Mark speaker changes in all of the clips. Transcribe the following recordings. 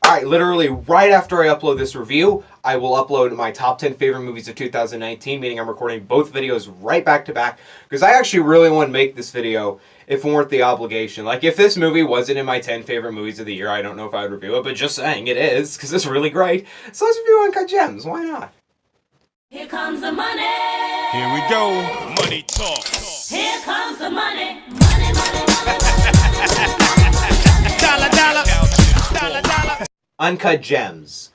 Speaker 1: Alright, literally right after I upload this review, I will upload my top 10 favorite movies of 2019, meaning I'm recording both videos right back to back, because I actually really want to make this video if it weren't the obligation. Like, if this movie wasn't in my 10 favorite movies of the year, I don't know if I would review it, but just saying it is, because it's really great. So let's review Uncut Gems, why not?
Speaker 2: Here comes the money.
Speaker 3: Here we go. Money talk.
Speaker 2: Here comes the money. Money, money, money, money.
Speaker 3: Dollar, dollar. Dollar, dollar.
Speaker 1: Uncut Gems.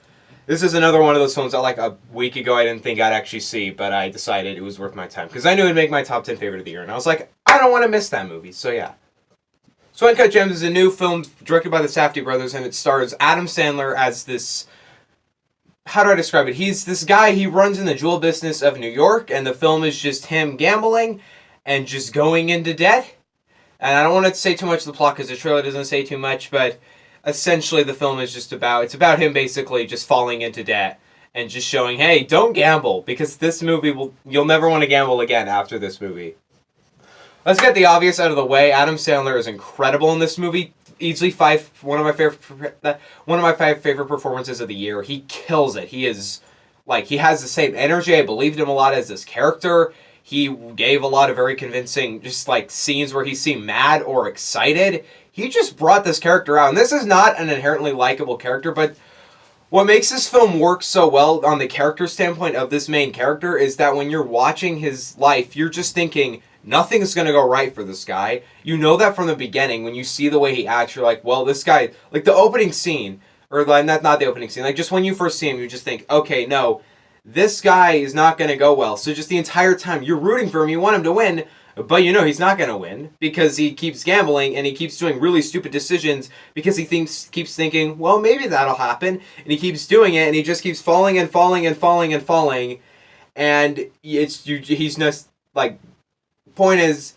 Speaker 1: This is another one of those films that like a week ago I didn't think I'd actually see, but I decided it was worth my time. Because I knew it'd make my top 10 favorite of the year. And I was like, I don't want to miss that movie. So yeah. So Uncut Gems is a new film directed by the Safdie brothers, and it stars Adam Sandler as this... How do I describe it? He's this guy, he runs in the jewel business of New York, and the film is just him gambling and just going into debt. And I don't want to say too much of the plot because the trailer doesn't say too much, but essentially the film is just about, it's about him basically just falling into debt and just showing, hey, don't gamble, because this movie you'll never want to gamble again after this movie. Let's get the obvious out of the way. Adam Sandler is incredible in this movie. Easily one of my 5 favorite performances of the year. He kills it. He is like, he has the same energy. I believed him a lot as this character. He gave a lot of very convincing just like scenes where he seemed mad or excited. He just brought this character out. And this is not an inherently likable character, but what makes this film work so well on the character standpoint of this main character is that when you're watching his life, you're just thinking, nothing's going to go right for this guy. You know that from the beginning. When you see the way he acts, you're like, well, this guy... Like, the opening scene, or not the opening scene, like, just when you first see him, you just think, okay, no, this guy is not going to go well. So just the entire time, you're rooting for him, you want him to win, but you know he's not going to win, because he keeps gambling, and he keeps doing really stupid decisions, because he keeps thinking, well, maybe that'll happen, and he keeps doing it, and he just keeps falling and falling and falling and falling, and he's just, like... Point is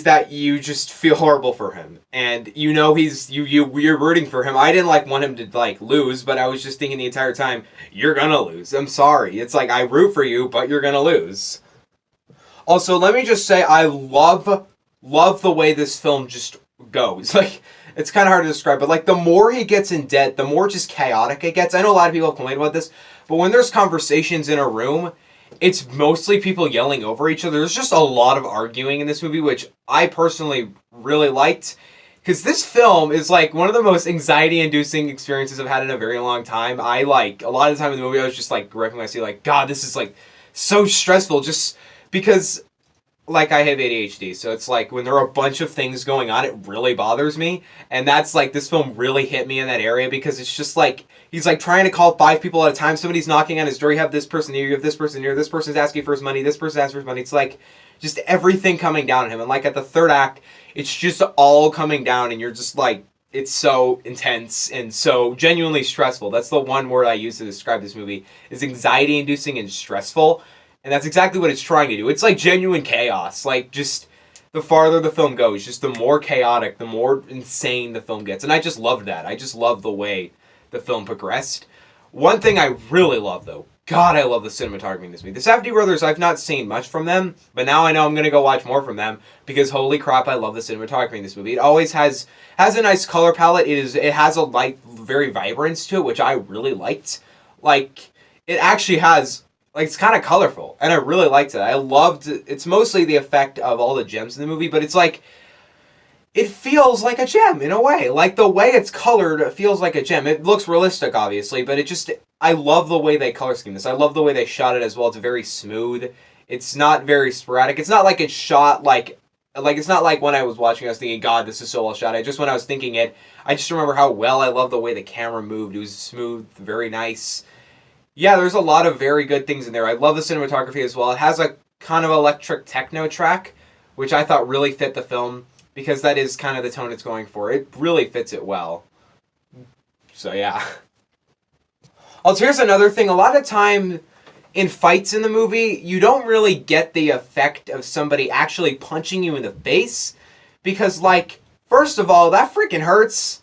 Speaker 1: that you just feel horrible for him, and you know you're rooting for him. I didn't want him to lose, but I was just thinking the entire time, you're gonna lose. I'm sorry. It's like, I root for you, but you're gonna lose. Also, let me just say, I love the way this film just goes. Like, it's kind of hard to describe, but like, the more he gets in debt, the more just chaotic it gets. I know a lot of people have complained about this, but when there's conversations in a room, it's mostly people yelling over each other. There's just a lot of arguing in this movie, which I personally really liked. Because this film is like one of the most anxiety-inducing experiences I've had in a very long time. A lot of the time in the movie, I was just gripping my seat like, God, this is so stressful. Just because, I have ADHD. So it's like when there are a bunch of things going on, it really bothers me. And that's this film really hit me in that area, because it's just he's trying to call 5 people at a time. Somebody's knocking on his door. You have this person here. You have this person here. This person's asking for his money. This person asks for his money. It's just everything coming down on him. And at the third act, it's just all coming down. And you're just it's so intense and so genuinely stressful. That's the one word I use to describe this movie, is anxiety inducing and stressful. And that's exactly what it's trying to do. It's genuine chaos. Just the farther the film goes, just the more chaotic, the more insane the film gets. And I just loved that. I just love the way the film progressed. One thing I really love, though, God, I love the cinematography in this movie. The Safdie brothers, I've not seen much from them, but now I know I'm going to go watch more from them, because holy crap, I love the cinematography in this movie. It always has a nice color palette. It has a very vibrance to it, which I really liked. It actually has, it's kind of colorful, and I really liked it. I loved it. It's mostly the effect of all the gems in the movie, but it's it feels like a gem in a way. The way it's colored, it feels like a gem. It looks realistic, obviously, but I love the way they color scheme this. I love the way they shot it as well. It's very smooth. It's not very sporadic. It's not it's shot it's not when I was watching, I was thinking, God, this is so well shot. When I was thinking it, I just remember how well I love the way the camera moved. It was smooth, very nice. Yeah, there's a lot of very good things in there. I love the cinematography as well. It has a kind of electric techno track, which I thought really fit the film, because that is kind of the tone it's going for. It really fits it well. So yeah. Also, here's another thing. A lot of time in fights in the movie, you don't really get the effect of somebody actually punching you in the face. Because, first of all, that freaking hurts.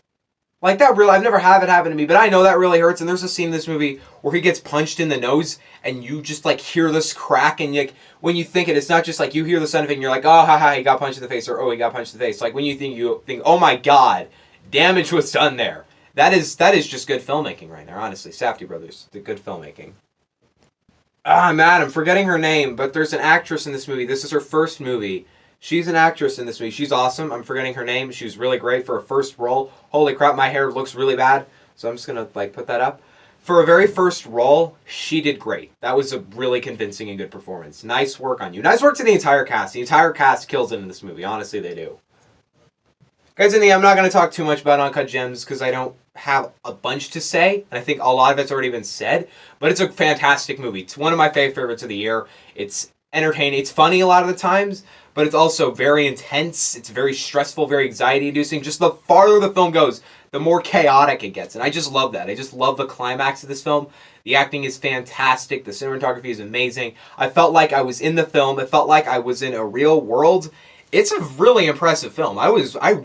Speaker 1: I've never had it happen to me, but I know that really hurts. And there's a scene in this movie where he gets punched in the nose, and you just, hear this crack, and, when you think it, it's not just, you hear the sound of it, and you're like, oh, haha, he got punched in the face, or, oh, he got punched in the face. When you think, oh, my God, damage was done there. That is just good filmmaking right there, honestly. Safdie brothers, the good filmmaking. Ah, man, I'm forgetting her name, but there's an actress in this movie. This is her first movie. She's an actress in this movie. She's awesome. I'm forgetting her name. She was really great for a first role. Holy crap, my hair looks really bad, so I'm just gonna like put that up. For a very first role, she did great. That was a really convincing and good performance. Nice work on you. Nice work to the entire cast. The entire cast kills it in this movie. Honestly, they do. Guys, in the end, I'm not going to talk too much about Uncut Gems because I don't have a bunch to say. And I think a lot of it's already been said. But it's a fantastic movie. It's one of my favorites of the year. It's entertaining. It's funny a lot of the times. But it's also very intense. It's very stressful, very anxiety-inducing. Just the farther the film goes, the more chaotic it gets. And I just love that. I just love the climax of this film. The acting is fantastic. The cinematography is amazing. I felt like I was in the film. It felt like I was in a real world. It's a really impressive film. I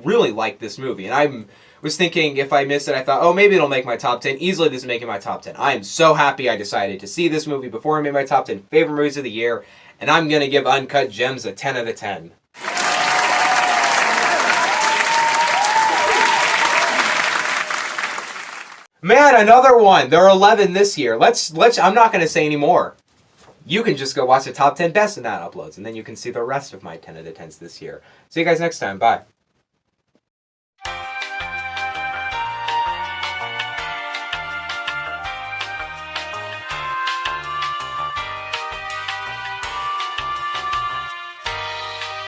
Speaker 1: really like this movie. And I was thinking if I missed it, I thought, oh, maybe it'll make my top 10. Easily this is making my top 10. I am so happy I decided to see this movie before I made my top 10 favorite movies of the year. And I'm going to give Uncut Gems a 10 out of 10. Man, another one. There are 11 this year. I'm not going to say any more. You can just go watch the top 10 best in that uploads, and then you can see the rest of my 10 out of 10s this year. See you guys next time. Bye.